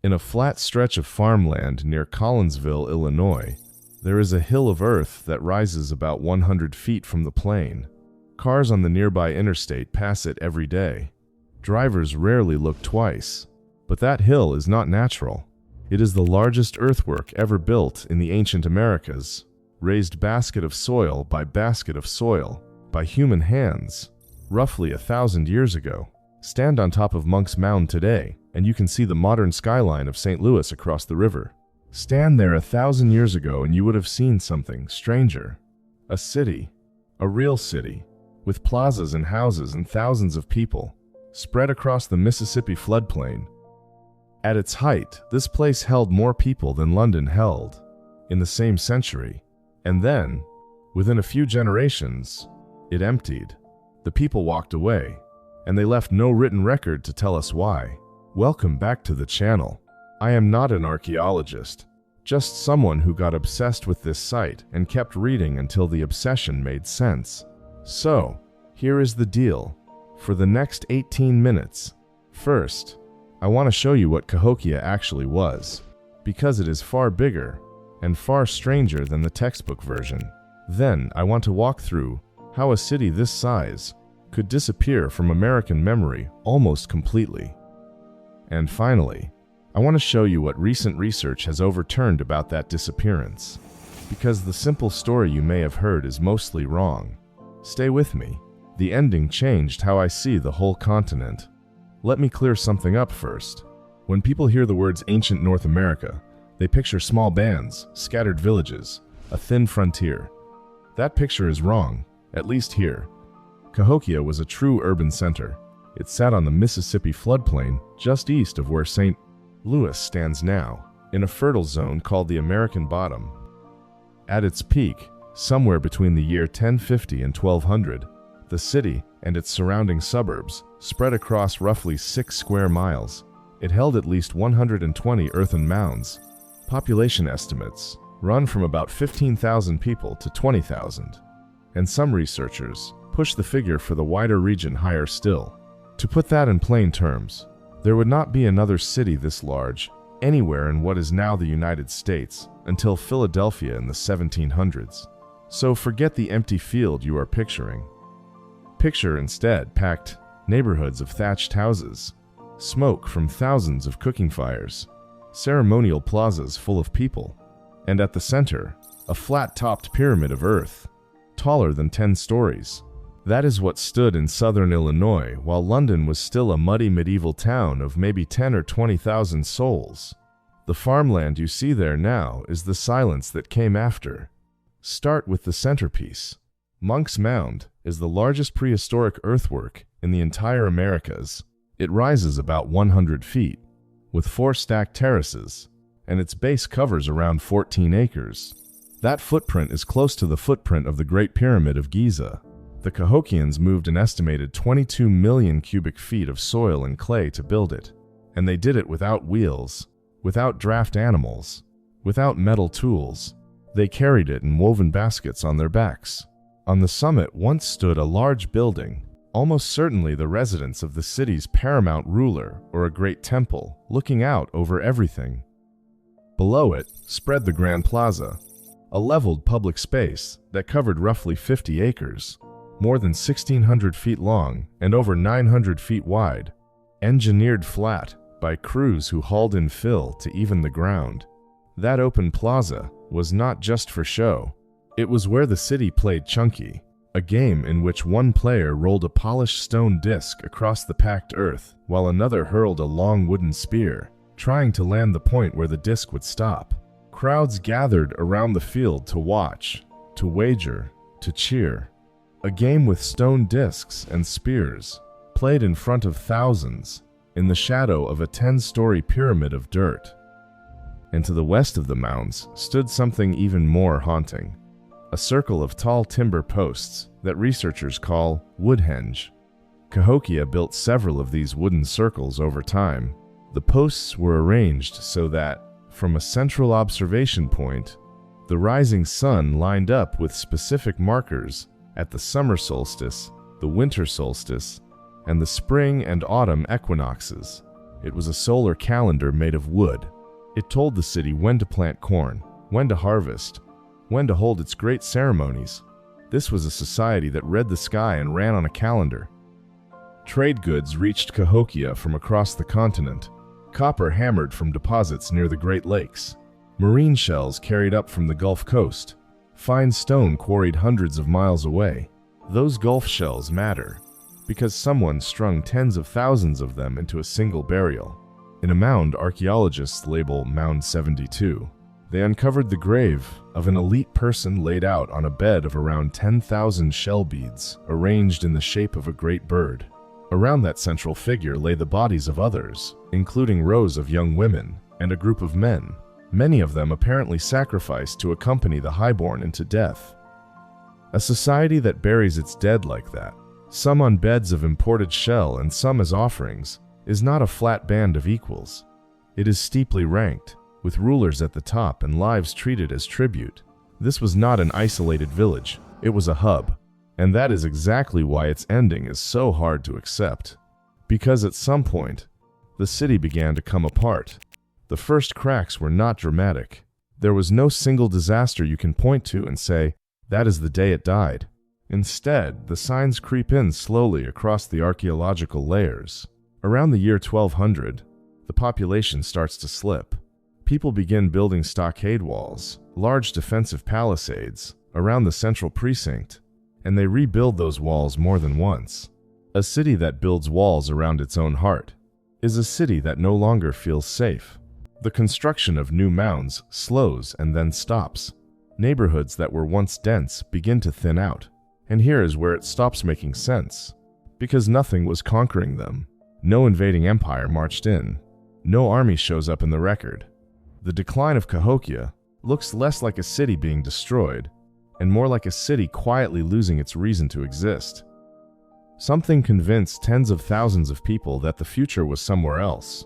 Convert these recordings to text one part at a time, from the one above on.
In a flat stretch of farmland near Collinsville, Illinois, there is a hill of earth that rises about 100 feet from the plain. Cars on the nearby interstate pass it every day. Drivers rarely look twice. But that hill is not natural. It is the largest earthwork ever built in the ancient Americas, raised basket of soil by human hands, roughly 1,000 years ago. Stand on top of Monk's Mound today, and you can see the modern skyline of St. Louis across the river. Stand there 1,000 years ago and you would have seen something stranger. A city, a real city, with plazas and houses and thousands of people, spread across the Mississippi floodplain. At its height, this place held more people than London held in the same century. And then, within a few generations, it emptied. The people walked away, and they left no written record to tell us why. Welcome back to the channel. I am not an archaeologist, just someone who got obsessed with this site and kept reading until the obsession made sense. So, here is the deal. For the next 18 minutes, first, I want to show you what Cahokia actually was, because it is far bigger and far stranger than the textbook version. Then, I want to walk through how a city this size could disappear from American memory almost completely. And finally, I want to show you what recent research has overturned about that disappearance, because the simple story you may have heard is mostly wrong. Stay with me. The ending changed how I see the whole continent. Let me clear something up first. When people hear the words ancient North America, they picture small bands, scattered villages, a thin frontier. That picture is wrong, at least here. Cahokia was a true urban center. It sat on the Mississippi floodplain just east of where St. Louis stands now, in a fertile zone called the American Bottom. At its peak, somewhere between the year 1050 and 1200, the city and its surrounding suburbs spread across roughly 6 square miles. It held at least 120 earthen mounds. Population estimates run from about 15,000 people to 20,000, and some researchers push the figure for the wider region higher still. To put that in plain terms, there would not be another city this large anywhere in what is now the United States until Philadelphia in the 1700s. So forget the empty field you are picturing. Picture instead packed neighborhoods of thatched houses, smoke from thousands of cooking fires, ceremonial plazas full of people, and at the center, a flat-topped pyramid of earth, taller than 10 stories. That is what stood in southern Illinois while London was still a muddy medieval town of maybe 10 or 20,000 souls. The farmland you see there now is the silence that came after. Start with the centerpiece. Monk's Mound is the largest prehistoric earthwork in the entire Americas. It rises about 100 feet, with 4 stacked terraces, and its base covers around 14 acres. That footprint is close to the footprint of the Great Pyramid of Giza. The Cahokians moved an estimated 22 million cubic feet of soil and clay to build it, and they did it without wheels, without draft animals, without metal tools. They carried it in woven baskets on their backs. On the summit once stood a large building, almost certainly the residence of the city's paramount ruler or a great temple, looking out over everything. Below it spread the Grand Plaza, a leveled public space that covered roughly 50 acres. More than 1,600 feet long and over 900 feet wide, engineered flat by crews who hauled in fill to even the ground. That open plaza was not just for show. It was where the city played Chunky, a game in which one player rolled a polished stone disc across the packed earth while another hurled a long wooden spear, trying to land the point where the disc would stop. Crowds gathered around the field to watch, to wager, to cheer. A game with stone discs and spears, played in front of thousands, in the shadow of a 10-story pyramid of dirt. And to the west of the mounds stood something even more haunting, a circle of tall timber posts that researchers call Woodhenge. Cahokia built several of these wooden circles over time. The posts were arranged so that, from a central observation point, the rising sun lined up with specific markers at the summer solstice, the winter solstice, and the spring and autumn equinoxes. It was a solar calendar made of wood. It told the city when to plant corn, when to harvest, when to hold its great ceremonies. This was a society that read the sky and ran on a calendar. Trade goods reached Cahokia from across the continent. Copper hammered from deposits near the Great Lakes. Marine shells carried up from the Gulf Coast. Fine stone quarried hundreds of miles away. Those Gulf shells matter because someone strung tens of thousands of them into a single burial. In a mound archaeologists label Mound 72, they uncovered the grave of an elite person laid out on a bed of around 10,000 shell beads, arranged in the shape of a great bird. Around that central figure lay the bodies of others, including rows of young women and a group of men, many of them apparently sacrificed to accompany the highborn into death. A society that buries its dead like that, some on beds of imported shell and some as offerings, is not a flat band of equals. It is steeply ranked, with rulers at the top and lives treated as tribute. This was not an isolated village, it was a hub. And that is exactly why its ending is so hard to accept. Because at some point, the city began to come apart. The first cracks were not dramatic. There was no single disaster you can point to and say, that is the day it died. Instead, the signs creep in slowly across the archaeological layers. Around the year 1200, the population starts to slip. People begin building stockade walls, large defensive palisades, around the central precinct, and they rebuild those walls more than once. A city that builds walls around its own heart is a city that no longer feels safe. The construction of new mounds slows and then stops. Neighborhoods that were once dense begin to thin out. And here is where it stops making sense. Because nothing was conquering them. No invading empire marched in. No army shows up in the record. The decline of Cahokia looks less like a city being destroyed and more like a city quietly losing its reason to exist. Something convinced tens of thousands of people that the future was somewhere else.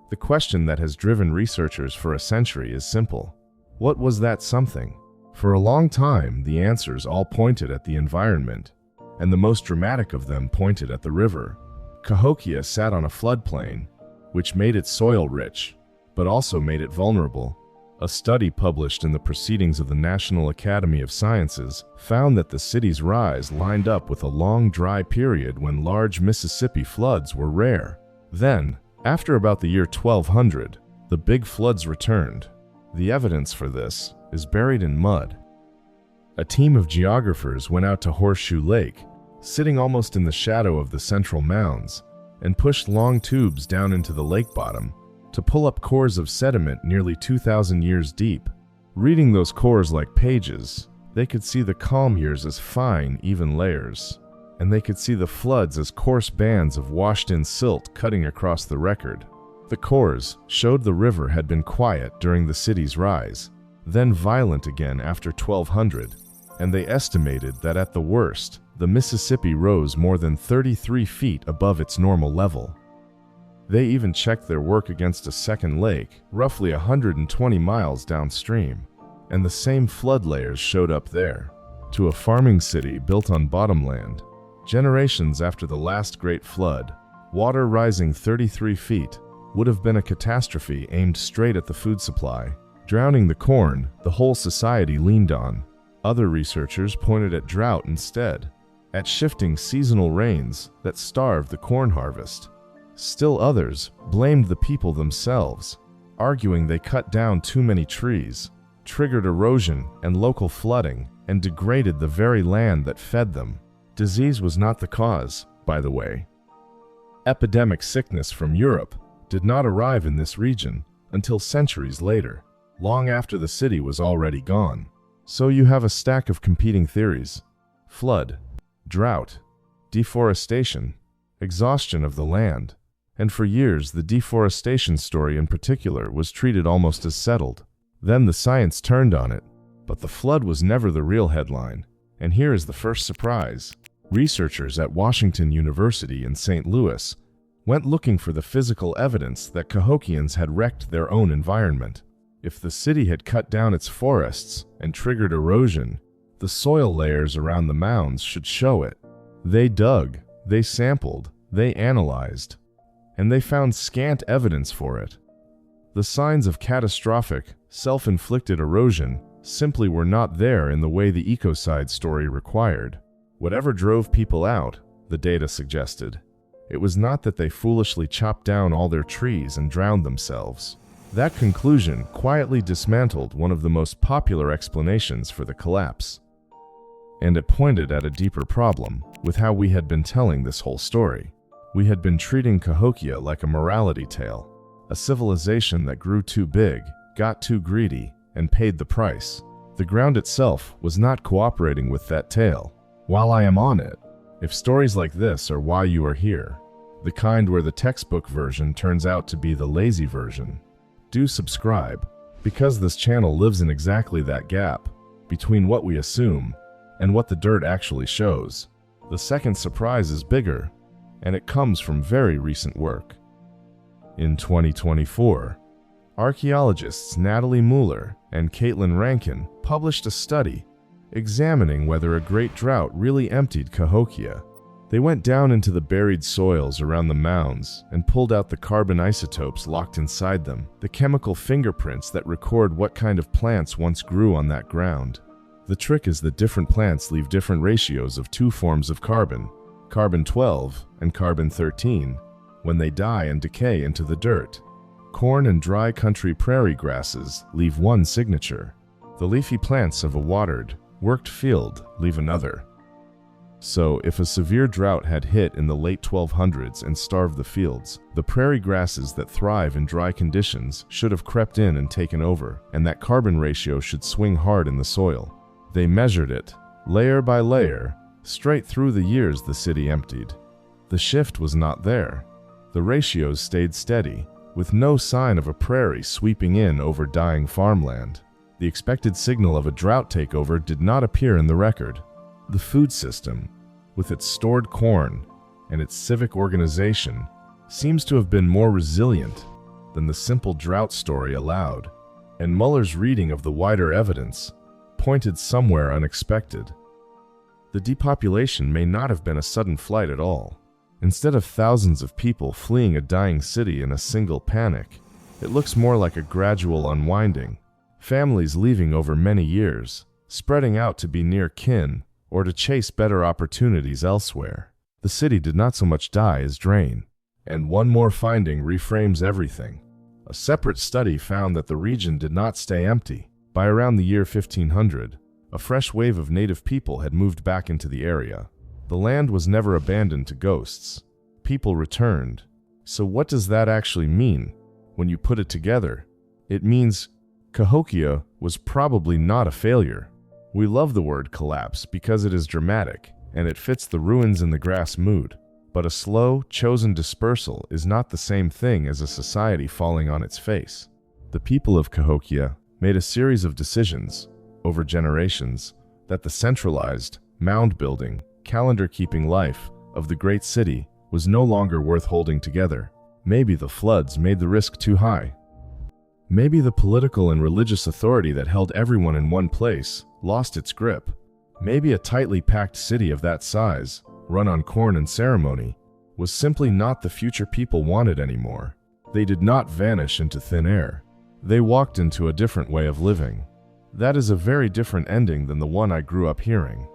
The question that has driven researchers for a century is simple. What was that something? For a long time, the answers all pointed at the environment, and the most dramatic of them pointed at the river. Cahokia sat on a floodplain, which made its soil rich, but also made it vulnerable. A study published in the Proceedings of the National Academy of Sciences found that the city's rise lined up with a long dry period when large Mississippi floods were rare. Then, after about the year 1200, the big floods returned. The evidence for this is buried in mud. A team of geographers went out to Horseshoe Lake, sitting almost in the shadow of the central mounds, and pushed long tubes down into the lake bottom to pull up cores of sediment nearly 2,000 years deep. Reading those cores like pages, they could see the calm years as fine, even layers, and they could see the floods as coarse bands of washed-in silt cutting across the record. The cores showed the river had been quiet during the city's rise, then violent again after 1200, and they estimated that at the worst, the Mississippi rose more than 33 feet above its normal level. They even checked their work against a second lake, roughly 120 miles downstream, and the same flood layers showed up there. To a farming city built on bottomland, generations after the last great flood, water rising 33 feet would have been a catastrophe aimed straight at the food supply, drowning the corn the whole society leaned on. Other researchers pointed at drought instead, at shifting seasonal rains that starved the corn harvest. Still others blamed the people themselves, arguing they cut down too many trees, triggered erosion and local flooding, and degraded the very land that fed them. Disease was not the cause, by the way. Epidemic sickness from Europe did not arrive in this region until centuries later, long after the city was already gone. So you have a stack of competing theories: flood, drought, deforestation, exhaustion of the land. And for years, the deforestation story in particular was treated almost as settled. Then the science turned on it, but the flood was never the real headline. And here is the first surprise. Researchers at Washington University in St. Louis went looking for the physical evidence that Cahokians had wrecked their own environment. If the city had cut down its forests and triggered erosion, the soil layers around the mounds should show it. They dug, they sampled, they analyzed. and they found scant evidence for it. The signs of catastrophic, self-inflicted erosion simply were not there in the way the ecocide story required. Whatever drove people out, the data suggested, it was not that they foolishly chopped down all their trees and drowned themselves. That conclusion quietly dismantled one of the most popular explanations for the collapse. And it pointed at a deeper problem with how we had been telling this whole story. We had been treating Cahokia like a morality tale, a civilization that grew too big, got too greedy, and paid the price. The ground itself was not cooperating with that tale. While I am on it, if stories like this are why you are here, the kind where the textbook version turns out to be the lazy version, do subscribe, because this channel lives in exactly that gap between what we assume and what the dirt actually shows. The second surprise is bigger, and it comes from very recent work. In 2024, archaeologists Natalie Mueller and Caitlin Rankin published a study examining whether a great drought really emptied Cahokia. They went down into the buried soils around the mounds and pulled out the carbon isotopes locked inside them, the chemical fingerprints that record what kind of plants once grew on that ground. The trick is that different plants leave different ratios of two forms of carbon, carbon-12 and carbon-13, when they die and decay into the dirt. Corn and dry country prairie grasses leave one signature. The leafy plants of a watered, worked field leave another. So, if a severe drought had hit in the late 1200s and starved the fields, the prairie grasses that thrive in dry conditions should have crept in and taken over, and that carbon ratio should swing hard in the soil. They measured it, layer by layer, straight through the years the city emptied. The shift was not there. The ratios stayed steady, with no sign of a prairie sweeping in over dying farmland. The expected signal of a drought takeover did not appear in the record. The food system, with its stored corn and its civic organization, seems to have been more resilient than the simple drought story allowed, and Mueller's reading of the wider evidence pointed somewhere unexpected. The depopulation may not have been a sudden flight at all. Instead of thousands of people fleeing a dying city in a single panic, it looks more like a gradual unwinding. Families leaving over many years, spreading out to be near kin or to chase better opportunities elsewhere. The city did not so much die as drain. And one more finding reframes everything. A separate study found that the region did not stay empty. By around the year 1500, a fresh wave of native people had moved back into the area. The land was never abandoned to ghosts. People returned. So what does that actually mean? When you put it together, it means Cahokia was probably not a failure. We love the word collapse because it is dramatic, and it fits the ruins in the grass mood. But a slow, chosen dispersal is not the same thing as a society falling on its face. The people of Cahokia made a series of decisions, over generations, that the centralized, mound-building, calendar-keeping life of the great city was no longer worth holding together. Maybe the floods made the risk too high. Maybe the political and religious authority that held everyone in one place lost its grip. Maybe a tightly packed city of that size, run on corn and ceremony, was simply not the future people wanted anymore. They did not vanish into thin air. They walked into a different way of living. That is a very different ending than the one I grew up hearing.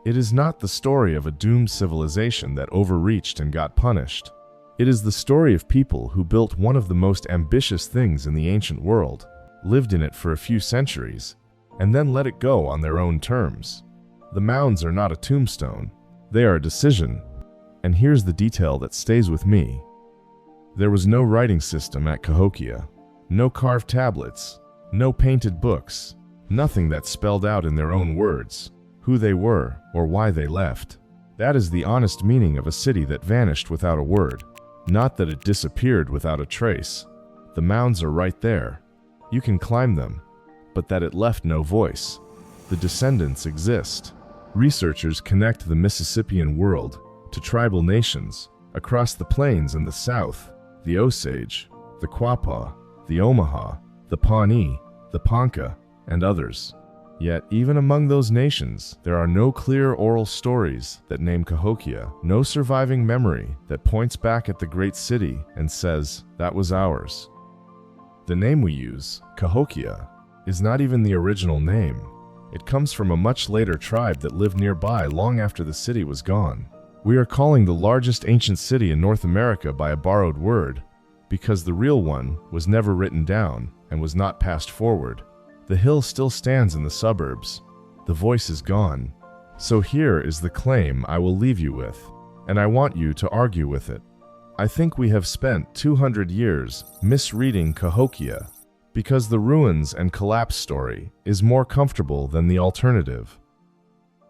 It is not the story of a doomed civilization that overreached and got punished. It is the story of people who built one of the most ambitious things in the ancient world, lived in it for a few centuries, and then let it go on their own terms. The mounds are not a tombstone. They are a decision. And here's the detail that stays with me. There was no writing system at Cahokia. No carved tablets. No painted books. Nothing that spelled out in their own words who they were or why they left. That is the honest meaning of a city that vanished without a word. Not that it disappeared without a trace. The mounds are right there. You can climb them. But that it left no voice. The descendants exist. Researchers connect the Mississippian world to tribal nations across the plains in the south, the Osage, the Quapaw, the Omaha, the Pawnee, the Ponca, and others. Yet, even among those nations, there are no clear oral stories that name Cahokia, no surviving memory that points back at the great city and says, that was ours. The name we use, Cahokia, is not even the original name. It comes from a much later tribe that lived nearby long after the city was gone. We are calling the largest ancient city in North America by a borrowed word, because the real one was never written down and was not passed forward. The hill still stands in the suburbs. The voice is gone. So here is the claim I will leave you with, and I want you to argue with it. I think we have spent 200 years misreading Cahokia, because the ruins and collapse story is more comfortable than the alternative.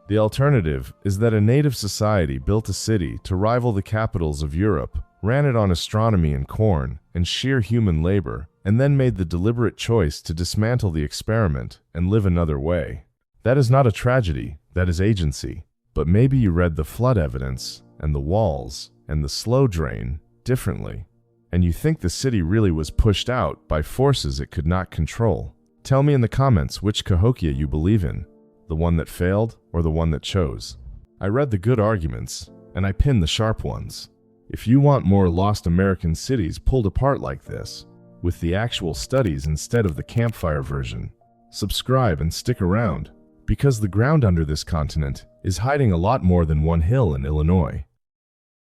The alternative is that a native society built a city to rival the capitals of Europe, ran it on astronomy and corn and sheer human labor, and then made the deliberate choice to dismantle the experiment and live another way. That is not a tragedy, that is agency. But maybe you read the flood evidence and the walls and the slow drain differently, and you think the city really was pushed out by forces it could not control. Tell me in the comments which Cahokia you believe in, the one that failed or the one that chose. I read the good arguments, and I pinned the sharp ones. If you want more lost American cities pulled apart like this, with the actual studies instead of the campfire version, subscribe and stick around, because the ground under this continent is hiding a lot more than one hill in Illinois.